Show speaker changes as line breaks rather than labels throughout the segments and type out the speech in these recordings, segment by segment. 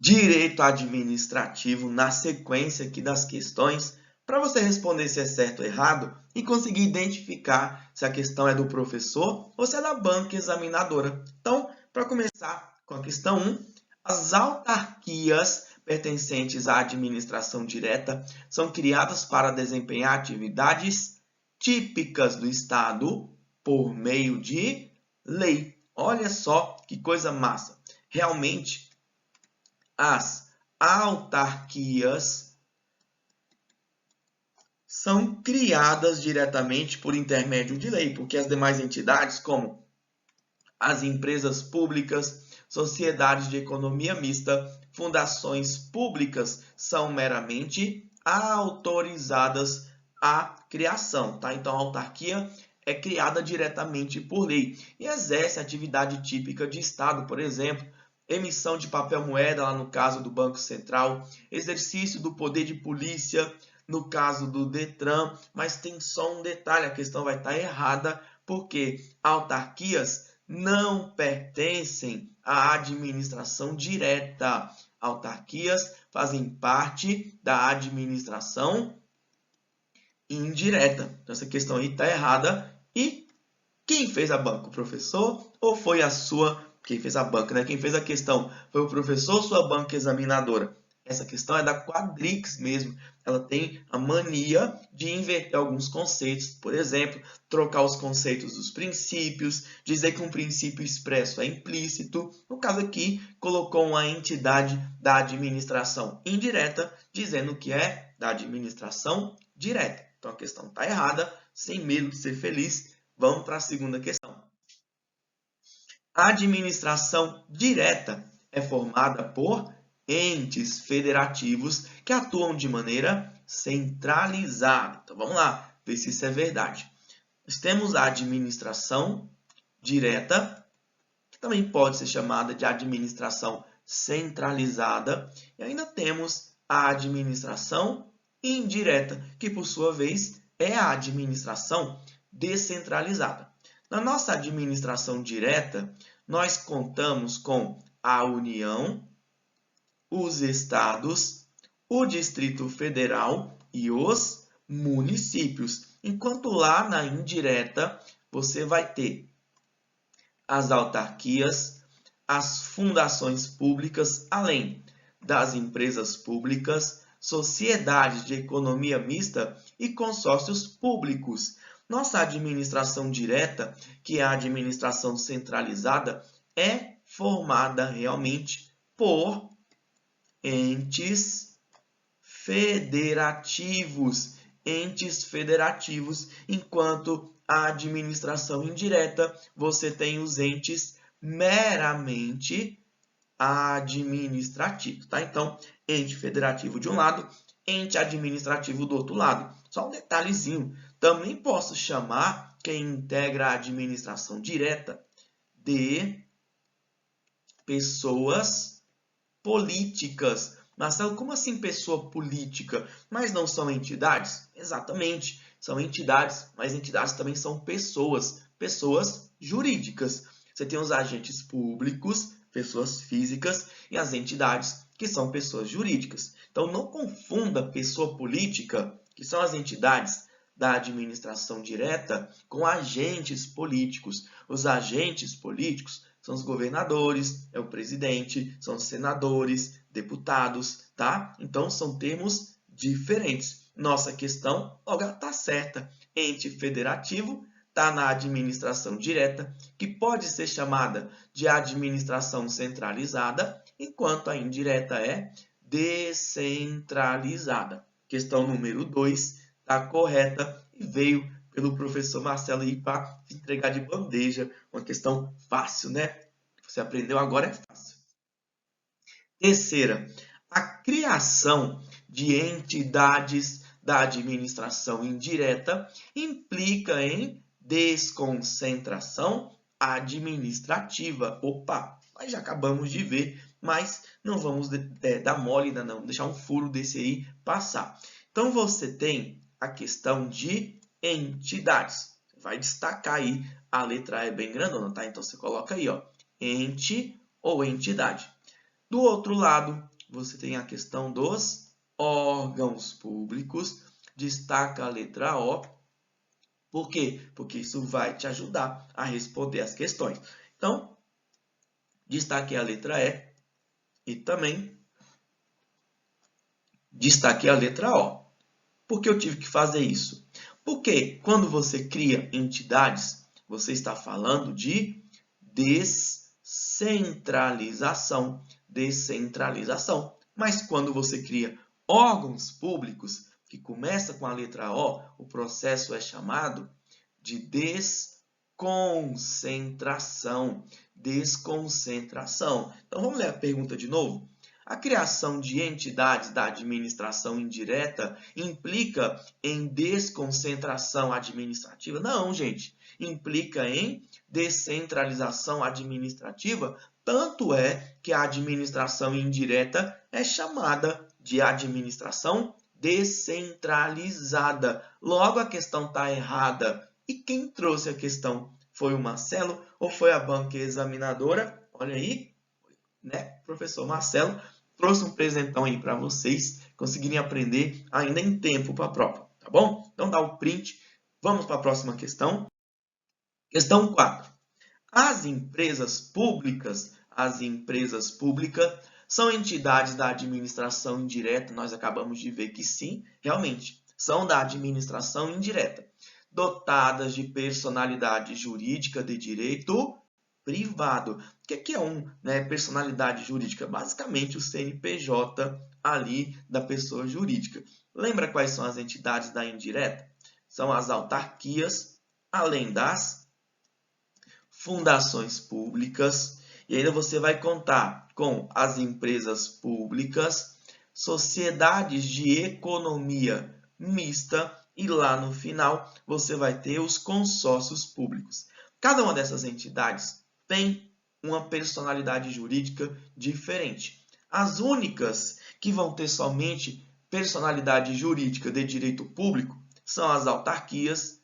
direito administrativo na sequência aqui das questões, para você responder se é certo ou errado e conseguir identificar se a questão é do professor ou se é da banca examinadora. Então, para começar com a questão 1, as autarquias pertencentes à administração direta são criadas para desempenhar atividades típicas do Estado por meio de lei. Olha só que coisa massa. Realmente, as autarquias são criadas diretamente por intermédio de lei, porque as demais entidades, como as empresas públicas, sociedades de economia mista, fundações públicas, são meramente autorizadas à criação, tá? Então, a autarquia é criada diretamente por lei e exerce atividade típica de Estado, por exemplo, emissão de papel moeda, lá no caso do Banco Central, exercício do poder de polícia, no caso do Detran, mas tem só um detalhe, a questão vai estar errada, porque autarquias não pertencem à administração direta. Autarquias fazem parte da administração indireta. Então, essa questão aí está errada. E quem fez a banca? O professor ou foi a sua... Quem fez a banca, né? Quem fez a questão foi o professor ou sua banca examinadora? Essa questão é da Quadrix mesmo. Ela tem a mania de inverter alguns conceitos. Por exemplo, trocar os conceitos dos princípios, dizer que um princípio expresso é implícito. No caso aqui, colocou uma entidade da administração indireta, dizendo que é da administração direta. Então, a questão está errada. Sem medo de ser feliz, vamos para a segunda questão. A administração direta é formada por entes federativos que atuam de maneira centralizada. Então, vamos lá, ver se isso é verdade. Nós temos a administração direta, que também pode ser chamada de administração centralizada, e ainda temos a administração indireta, que por sua vez é a administração descentralizada. Na nossa administração direta, nós contamos com a União, os estados, o Distrito Federal e os municípios. Enquanto lá na indireta, você vai ter as autarquias, as fundações públicas, além das empresas públicas, sociedades de economia mista e consórcios públicos. Nossa administração direta, que é a administração centralizada, é formada realmente por entes federativos. Entes federativos, enquanto a administração indireta, você tem os entes meramente administrativos, tá? Então, ente federativo de um lado, ente administrativo do outro lado. Só um detalhezinho, também posso chamar quem integra a administração direta de pessoas políticas. Marcelo, como assim pessoa política? Mas não são entidades? Exatamente, são entidades, mas entidades também são pessoas, pessoas jurídicas. Você tem os agentes públicos, pessoas físicas, e as entidades, que são pessoas jurídicas. Então, não confunda pessoa política, que são as entidades da administração direta, com agentes políticos. Os agentes políticos são os governadores, é o presidente, são os senadores, deputados, tá? Então, são termos diferentes. Nossa questão, logo, está certa. Ente federativo está na administração direta, que pode ser chamada de administração centralizada, enquanto a indireta é descentralizada. Questão número 2 está correta e veio pelo professor Marcelo aí para entregar de bandeja. Uma questão fácil, né? Você aprendeu agora, é fácil. Terceira, a criação de entidades da administração indireta implica em desconcentração administrativa. Opa, nós já acabamos de ver, mas não vamos dar mole ainda não, deixar um furo desse aí passar. Então, você tem a questão de entidades. Vai destacar aí, a letra E é bem grandona, tá? Então, você coloca aí, ó, ente ou entidade. Do outro lado, você tem a questão dos órgãos públicos. Destaca a letra O. Por quê? Porque isso vai te ajudar a responder as questões. Então, destaquei a letra E e também destaquei a letra O. Por que eu tive que fazer isso? Porque quando você cria entidades, você está falando de descentralização. Descentralização. Mas quando você cria órgãos públicos, que começa com a letra O, o processo é chamado de desconcentração. Desconcentração. Então vamos ler a pergunta de novo? A criação de entidades da administração indireta implica em desconcentração administrativa? Não, gente. Implica em descentralização administrativa. Tanto é que a administração indireta é chamada de administração descentralizada. Logo, a questão está errada. E quem trouxe a questão? Foi o Marcelo ou foi a banca examinadora? Olha aí, né? Professor Marcelo trouxe um presentão aí para vocês conseguirem aprender ainda em tempo para a prova, tá bom? Então dá o print. Vamos para a próxima questão. Questão 4. As empresas públicas são entidades da administração indireta. Nós acabamos de ver que sim, realmente, são da administração indireta, dotadas de personalidade jurídica de direito privado. O que é personalidade jurídica? Basicamente, o CNPJ ali da pessoa jurídica. Lembra quais são as entidades da indireta? São as autarquias, além das fundações públicas. E ainda você vai contar com as empresas públicas, sociedades de economia mista e lá no final você vai ter os consórcios públicos. Cada uma dessas entidades tem uma personalidade jurídica diferente. As únicas que vão ter somente personalidade jurídica de direito público são as autarquias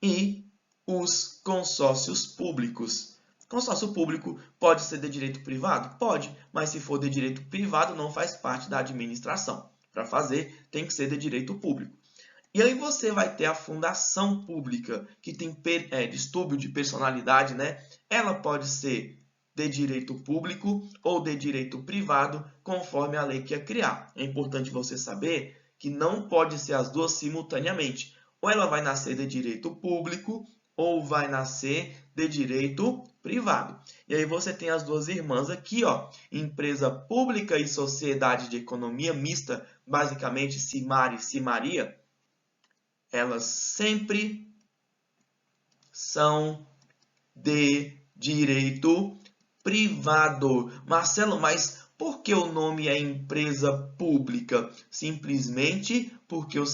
e os consórcios públicos. Consórcio público pode ser de direito privado? Pode, mas se for de direito privado não faz parte da administração. Para fazer, tem que ser de direito público. E aí você vai ter a fundação pública, que tem distúrbio de personalidade, né? Ela pode ser de direito público ou de direito privado, conforme a lei quer criar. É importante você saber que não pode ser as duas simultaneamente. Ou ela vai nascer de direito público ou vai nascer de direito privado. E aí você tem as duas irmãs aqui, ó, empresa pública e sociedade de economia mista, basicamente Cimar e Cimaria. Elas sempre são de direito privado. Marcelo, mas por que o nome é empresa pública? Simplesmente porque o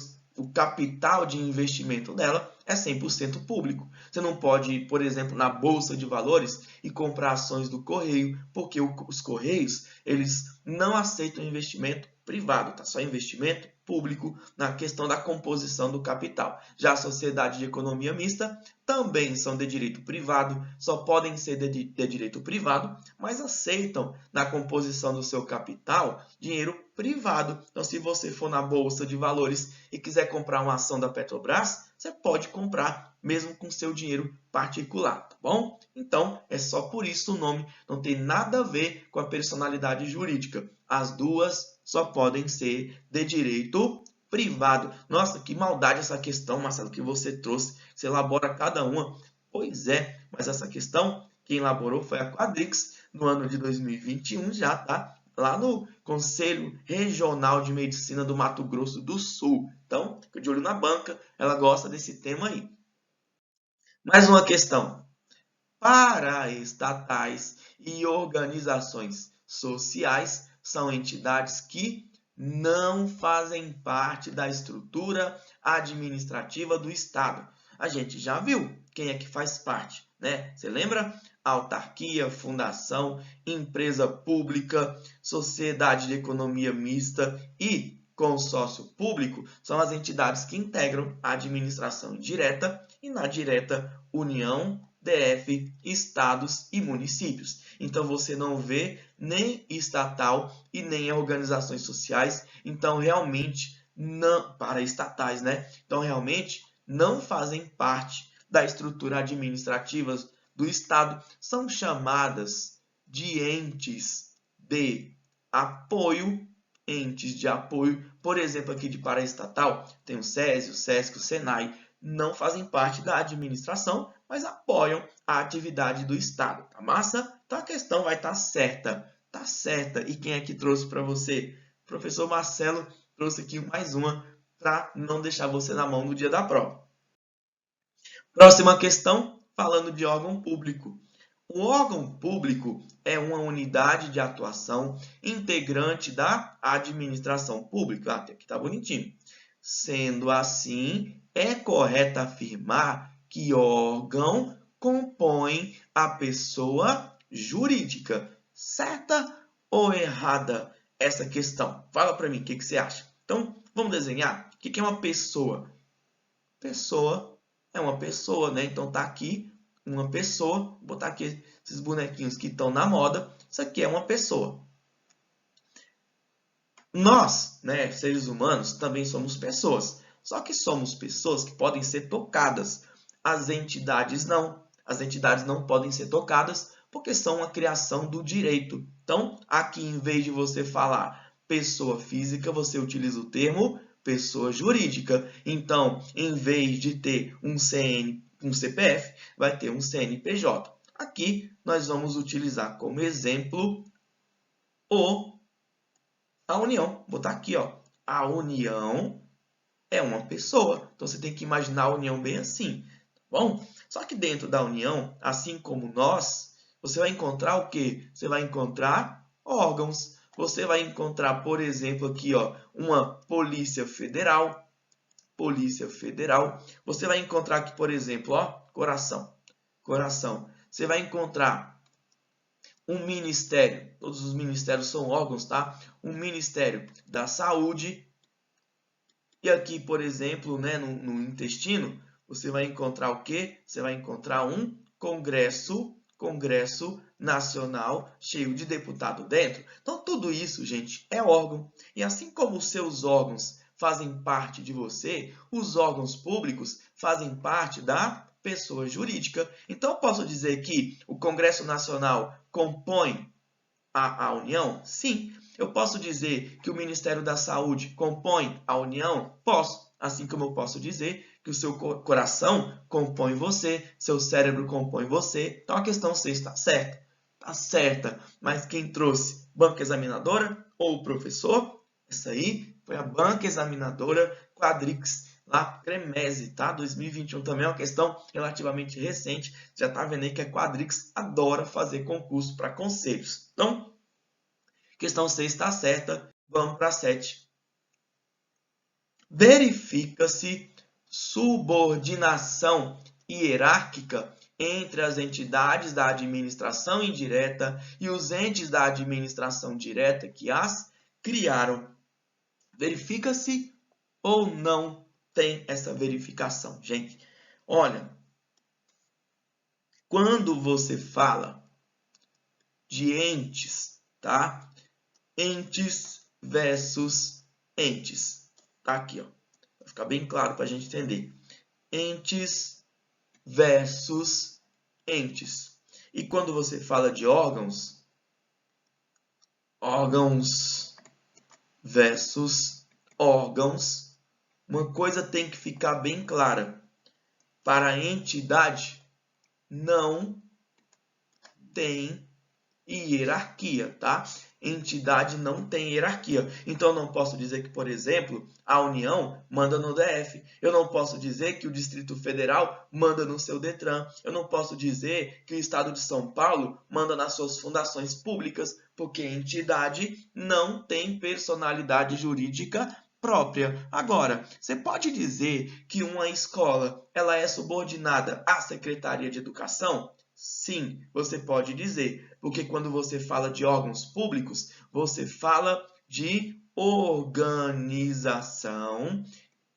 capital de investimento dela é 100% público. Você não pode ir, por exemplo, na Bolsa de Valores e comprar ações do Correio, porque os Correios eles não aceitam investimento privado, tá? Só investimento público na questão da composição do capital. Já a sociedade de economia mista também são de direito privado, só podem ser de direito privado, mas aceitam na composição do seu capital dinheiro privado. Então, se você for na Bolsa de Valores e quiser comprar uma ação da Petrobras, você pode comprar mesmo com seu dinheiro particular, tá bom? Então, é só por isso o nome, não tem nada a ver com a personalidade jurídica. As duas só podem ser de direito privado. Nossa, que maldade essa questão, Marcelo, que você trouxe. Você elabora cada uma. Pois é, mas essa questão, quem elaborou foi a Quadrix, no ano de 2021 já, tá? Lá no Conselho Regional de Medicina do Mato Grosso do Sul. Então, fica de olho na banca, ela gosta desse tema aí. Mais uma questão. Paraestatais e organizações sociais são entidades que não fazem parte da estrutura administrativa do Estado. A gente já viu quem é que faz parte, né? Você lembra? Autarquia, fundação, empresa pública, sociedade de economia mista e consórcio público são as entidades que integram a administração direta e na direta União, DF, estados e municípios. Então, você não vê nem estatal e nem organizações sociais. Então, realmente, não, para estatais, né? Então, realmente, não fazem parte da estrutura administrativa do Estado. São chamadas de entes de apoio, por exemplo, aqui de paraestatal, tem o SESI, o SESC, o SENAI, não fazem parte da administração, mas apoiam a atividade do Estado. Tá massa? Então a questão vai estar certa. Tá certa. E quem é que trouxe para você? O professor Marcelo trouxe aqui mais uma para não deixar você na mão no dia da prova. Próxima questão, falando de órgão público. O órgão público é uma unidade de atuação integrante da administração pública. Até aqui está bonitinho. Sendo assim, é correto afirmar que órgão compõe a pessoa jurídica. Certa ou errada essa questão? Fala para mim, o que você acha? Então, vamos desenhar. O que é uma pessoa? Pessoa é uma pessoa, né? Então, tá aqui uma pessoa. Vou botar aqui esses bonequinhos que estão na moda. Isso aqui é uma pessoa. Nós, né, seres humanos, também somos pessoas. Só que somos pessoas que podem ser tocadas. As entidades não. As entidades não podem ser tocadas porque são uma criação do direito. Então, aqui, em vez de você falar pessoa física, você utiliza o termo pessoa jurídica. Então, em vez de ter um CPF, vai ter um CNPJ. Aqui, nós vamos utilizar como exemplo a união. Vou botar aqui, ó. A união é uma pessoa. Então, você tem que imaginar a união bem assim. Tá bom? Só que dentro da união, assim como nós, você vai encontrar o quê? Você vai encontrar órgãos. Você vai encontrar, por exemplo, aqui, ó, uma Polícia Federal. Polícia Federal. Você vai encontrar aqui, por exemplo, ó, coração. Coração. Você vai encontrar um ministério. Todos os ministérios são órgãos, tá? Um Ministério da Saúde. E aqui, por exemplo, né, no intestino, você vai encontrar o quê? Você vai encontrar um Congresso Nacional cheio de deputado dentro. Então, tudo isso, gente, é órgão. E assim como os seus órgãos fazem parte de você, os órgãos públicos fazem parte da pessoa jurídica. Então, eu posso dizer que o Congresso Nacional compõe a União? Sim. Eu posso dizer que o Ministério da Saúde compõe a União? Posso. Assim como eu posso dizer que o seu coração compõe você, seu cérebro compõe você. Então, a questão 6 está certa. Está certa. Mas quem trouxe? Banca examinadora ou o professor? Essa aí foi a banca examinadora Quadrix, lá, Cremese, tá? 2021 também é uma questão relativamente recente. Já tá vendo aí que a Quadrix adora fazer concurso para conselhos. Então, questão 6 está certa. Vamos para a 7. Verifica-se subordinação hierárquica entre as entidades da administração indireta e os entes da administração direta que as criaram. Verifica-se ou não tem essa verificação, gente? Olha, quando você fala de entes, tá? Entes versus entes. Tá aqui, ó. Vai ficar bem claro para a gente entender. Entes versus entes. E quando você fala de órgãos, órgãos versus órgãos, uma coisa tem que ficar bem clara. Para a entidade, não tem hierarquia, tá? Entidade não tem hierarquia. Então, eu não posso dizer que, por exemplo, a União manda no DF. Eu não posso dizer que o Distrito Federal manda no seu Detran. Eu não posso dizer que o Estado de São Paulo manda nas suas fundações públicas, porque entidade não tem personalidade jurídica própria. Agora, você pode dizer que uma escola ela é subordinada à Secretaria de Educação? Sim, você pode dizer, porque quando você fala de órgãos públicos, você fala de organização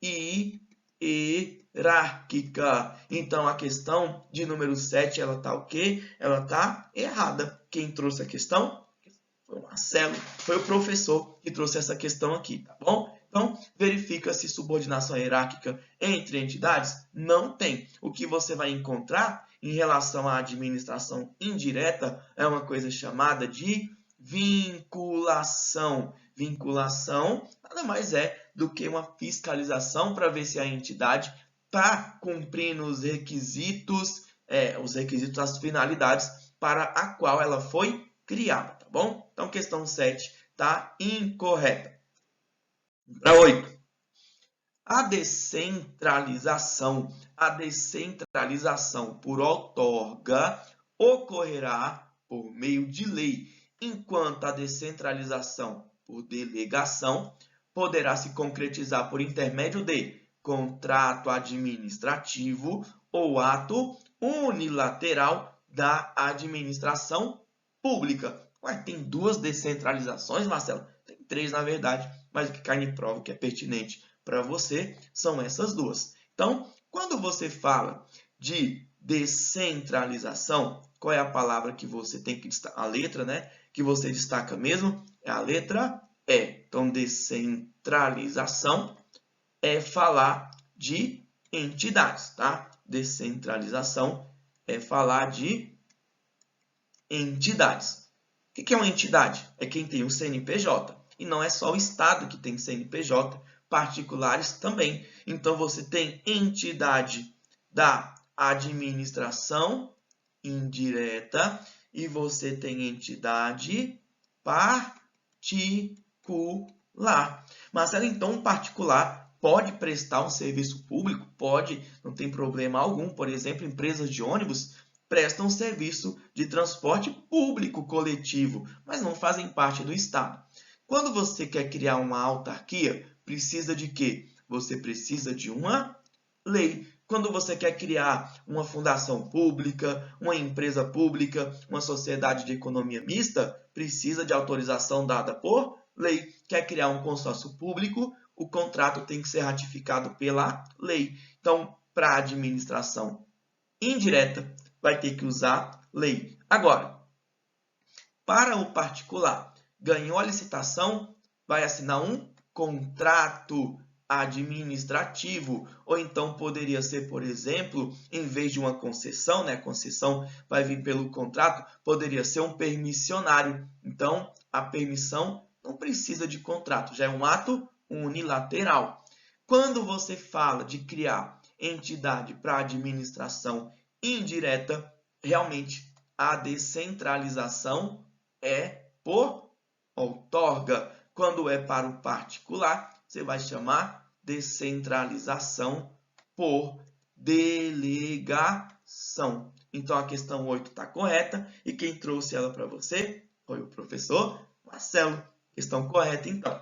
e hierárquica. Então, a questão de número 7, ela está o quê? Ela está errada. Quem trouxe a questão foi o Marcelo, foi o professor que trouxe essa questão aqui, tá bom? Então, verifica se subordinação hierárquica entre entidades não tem. O que você vai encontrar em relação à administração indireta é uma coisa chamada de vinculação. Vinculação nada mais é do que uma fiscalização para ver se a entidade está cumprindo os requisitos, as finalidades para a qual ela foi criada, tá bom? Então, questão 7 está incorreta. Para 8. A descentralização por outorga ocorrerá por meio de lei, enquanto a descentralização por delegação poderá se concretizar por intermédio de contrato administrativo ou ato unilateral da administração pública. Ué, tem 2 descentralizações, Marcelo? Tem 3, na verdade, mas o que cai em prova, que é pertinente para você, são essas 2. Então, quando você fala de descentralização, qual é a palavra que você tem que destacar? A letra, né? Que você destaca mesmo é a letra E. Então, descentralização é falar de entidades, tá? Descentralização é falar de entidades. O que é uma entidade? É quem tem um CNPJ. E não é só o Estado que tem CNPJ, particulares também. Então, você tem entidade da administração indireta e você tem entidade particular. Marcelo, então, um particular pode prestar um serviço público? Pode, não tem problema algum. Por exemplo, empresas de ônibus prestam serviço de transporte público coletivo, mas não fazem parte do Estado. Quando você quer criar uma autarquia, precisa de quê? Você precisa de uma lei. Quando você quer criar uma fundação pública, uma empresa pública, uma sociedade de economia mista, precisa de autorização dada por lei. Quer criar um consórcio público, o contrato tem que ser ratificado pela lei. Então, para a administração indireta, vai ter que usar lei. Agora, para o particular, ganhou a licitação, vai assinar um contrato administrativo, ou então poderia ser, por exemplo, em vez de uma concessão, né? Concessão vai vir pelo contrato, poderia ser um permissionário. Então, a permissão não precisa de contrato, já é um ato unilateral. Quando você fala de criar entidade para administração indireta, realmente a descentralização é por outorga. Quando é para o particular, você vai chamar descentralização por delegação. Então, a questão 8 está correta e quem trouxe ela para você foi o professor Marcelo. Questão correta, então.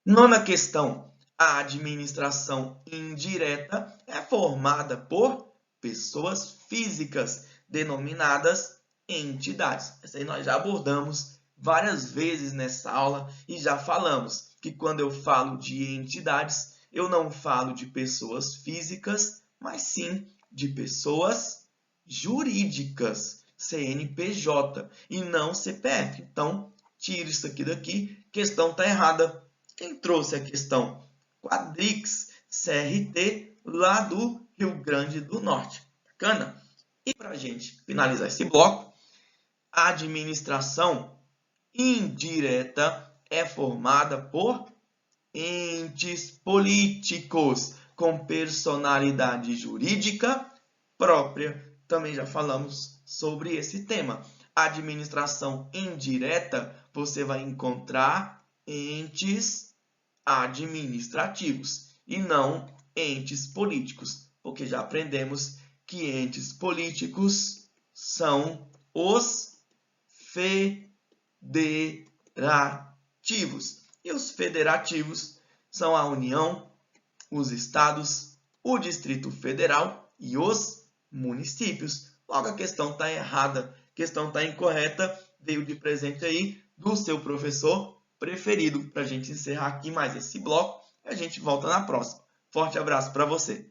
Nona questão. A administração indireta é formada por pessoas físicas, denominadas entidades. Essa aí nós já abordamos várias vezes nessa aula e já falamos que quando eu falo de entidades, eu não falo de pessoas físicas, mas sim de pessoas jurídicas, CNPJ, e não CPF. Então, tira isso aqui daqui, questão está errada. Quem trouxe a questão? Quadrix, CRT, lá do Rio Grande do Norte. Bacana? E para a gente finalizar esse bloco, a administração indireta é formada por entes políticos com personalidade jurídica própria. Também já falamos sobre esse tema. A administração indireta, você vai encontrar entes administrativos e não entes políticos, porque já aprendemos que entes políticos são os federativos. E os federativos são a União, os estados, o Distrito Federal e os municípios. Logo, a questão está errada, a questão está incorreta, veio de presente aí do seu professor preferido. Para a gente encerrar aqui mais esse bloco, a gente volta na próxima. Forte abraço para você!